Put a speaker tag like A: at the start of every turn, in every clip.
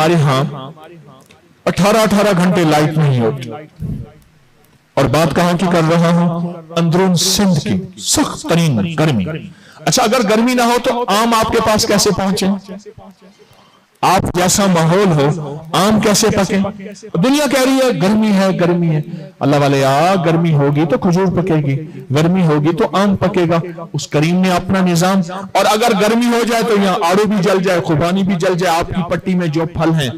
A: हमारे यहाँ 18-18 घंटे लाइट नहीं होती, और बात कहां की कर रहा हूं, अंदरून सिंध की सख्त तरीन गर्मी। अच्छा, अगर गर्मी ना हो तो आम आपके पास कैसे पहुंचे? आप जैसा माहौल हो, आम कैसे पके? दुनिया कह रही है गर्मी है, गर्मी है। अल्लाह वाले, गर्मी होगी तो खजूर पकेगी, गर्मी होगी तो आम पकेगा। उस करीम ने अपना निजाम, और अगर गर्मी हो जाए तो यहाँ आड़ू भी जल जाए, खुबानी भी जल जाए, आपकी पट्टी में जो फल हैं।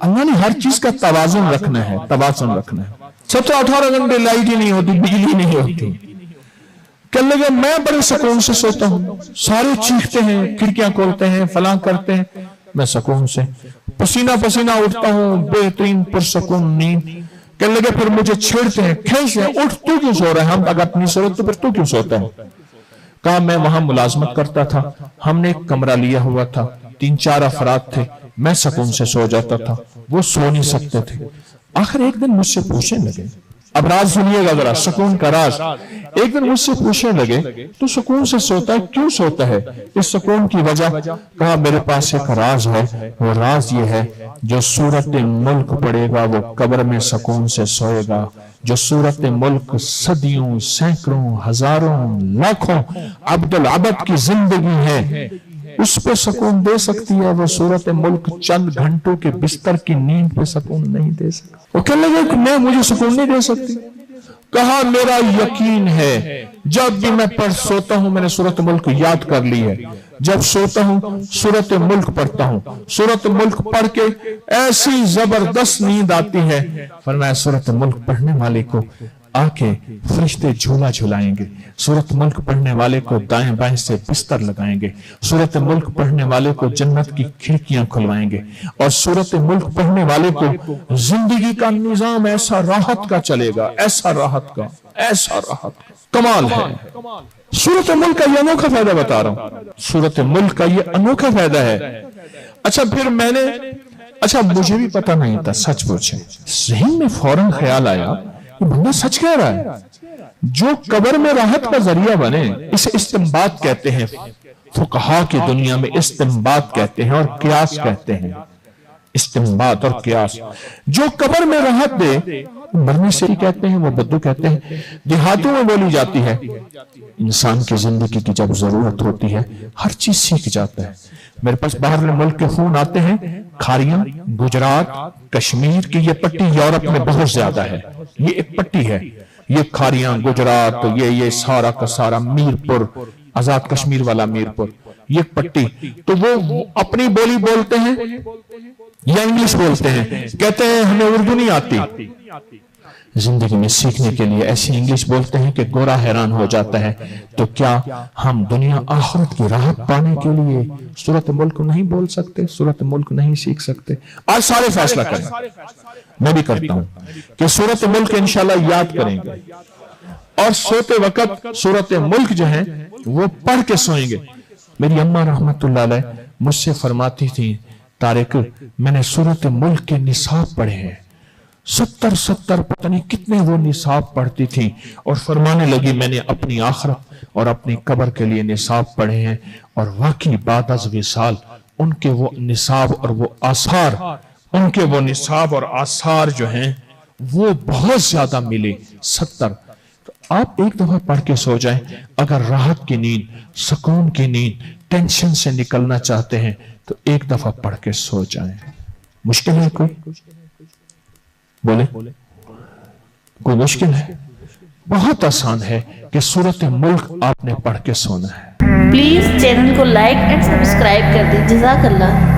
A: अल्लाह ने हर चीज का तवाजुन रखना है, तवाजुन रखना है। 17-18 घंटे लाइट ही नहीं होती, बिजली नहीं होती। कहने लगे मैं बड़े सुकून से सोता हूं, सारे चीखते हैं, खिड़कियां खोलते हैं, फलां करते हैं, मैं सुकून से पसीना पसीना उठता हूं, बेहतरीन पुरसुकून नींद। कहने लगे फिर मुझे छेड़ते हैं, खींचते हैं, उठ तू क्यों सो रहा है, हम अगर अपनी जरूरत तो फिर तू क्यों सोता है? कहा मैं वहां मुलाजमत करता था, हमने एक कमरा लिया हुआ था, 3-4 अफराद थे, मैं सुकून से सो जाता था, वो सो नहीं सकते थे। आखिर एक दिन मुझसे पूछने लगे, अब राज सुनिएगा जरा, सुकून का राज। एक दिन मुझसे पूछने लगे तो सुकून से सोता है, क्यों सोता है? इस सुकून की वजह। कहा मेरे पास एक राज है, वो राज ये है, जो सूरत मुल्क पड़ेगा वो कब्र में सुकून से सोएगा। जो सूरत मुल्क सदियों, सैकड़ों, हजारों, लाखों अब्दुल अबद की जिंदगी है, उस पे सुकून दे सकती है, वो सूरत मुल्क चंद घंटों के बिस्तर की नींद पे सुकून नहीं दे सकती। वो कहने लगे कि मैं, मुझे सुकून नहीं दे सकती। कहा मेरा यकीन है, जब भी मैं पढ़ सोता हूं, मैंने सूरत मुल्क याद कर ली है, जब सोता हूं सूरत मुल्क पढ़ता हूं, सूरत मुल्क पढ़ के ऐसी जबरदस्त नींद आती है, फरमाया सूरत मुल्क पढ़ने वाले को आके फरिश्ते झूला झुलाएंगे, सूरत मुल्क पढ़ने वाले को दाएं बाएं से बिस्तर लगाएंगे, सूरत मुल्क पढ़ने वाले को जन्नत की खिड़कियां खुलवाएंगे, और सूरत मुल्क पढ़ने वाले को जिंदगी का निजाम ऐसा राहत का चलेगा, ऐसा राहत का, ऐसा राहत का। कमाल है। सूरत मुल्क का ये अनोखा फायदा बता रहा हूं, सूरत मुल्क का ये अनोखा फायदा है। अच्छा फिर मैंने, अच्छा मुझे भी पता नहीं था, सच पूछे, ज़हन में फौरन ख्याल आया, ये बंदा सच कह रहा है, जो कब्र में राहत का जरिया बने, इसे इस्तिंबात कहते हैं, फुकहा की दुनिया में इस्तिंबात कहते हैं और कियास कहते हैं। इस्तिंबात और कियास, जो कब्र में राहत दे, मरने से ही कहते हैं, वो बद्दू कहते हैं, देहातों में बोली जाती है। इंसान की जिंदगी की जब जरूरत होती है, हर चीज सीख जाता है। मेरे पास बाहर मुल्क के खून आते हैं, खारियां, गुजरात, कश्मीर की ये पट्टी यूरोप में बहुत ज्यादा है, ये एक पट्टी है, ये खारियां, गुजरात, ये सारा का सारा मीरपुर, आजाद कश्मीर वाला मीरपुर, ये पट्टी। तो वो अपनी बोली बोलते हैं या इंग्लिश बोलते हैं, कहते हैं हमें उर्दू नहीं आती। जिंदगी में सीखने के लिए ऐसी इंग्लिश बोलते हैं कि गोरा हैरान हो जाता है। तो क्या हम दुनिया आखिरत की राहत पाने के लिए सूरत मुल्क नहीं बोल सकते, सूरत मुल्क नहीं सीख सकते? आज सारे फैसला करें, मैं भी करता हूं कि सूरत मुल्क इंशाल्लाह याद करेंगे, और सोते वक्त सूरत मुल्क जो है वो पढ़ के सोएंगे। मेरी अम्मा रहमतुल्लाह अलैह मुझसे फरमाती थी, तारिक मैंने सूरत मुल्क के निसाब पढ़े हैं, 70 पता नहीं कितने वो निसाब पढ़ती थी, और फरमाने लगी मैंने अपनी आखिरत और अपनी कब्र के लिए निसाब पढ़े हैं, और वाकई बाद अज़ विसाल उनके वो निसाब और वो आसार, उनके वो निसाब और आसार जो हैं वो बहुत ज्यादा मिले, 70। तो आप एक दफा पढ़ के सो जाएं, अगर राहत की नींद, सुकून की नींद, टेंशन से निकलना चाहते हैं तो एक दफा पढ़ के सो जाएं। मुश्किल है कोई? बोले कोई मुश्किल है? बहुत आसान है कि सूरत मुल्क आपने पढ़ के सोना है।
B: प्लीज चैनल को लाइक एंड सब्सक्राइब कर दीजिए। जज़ाकल्लाह।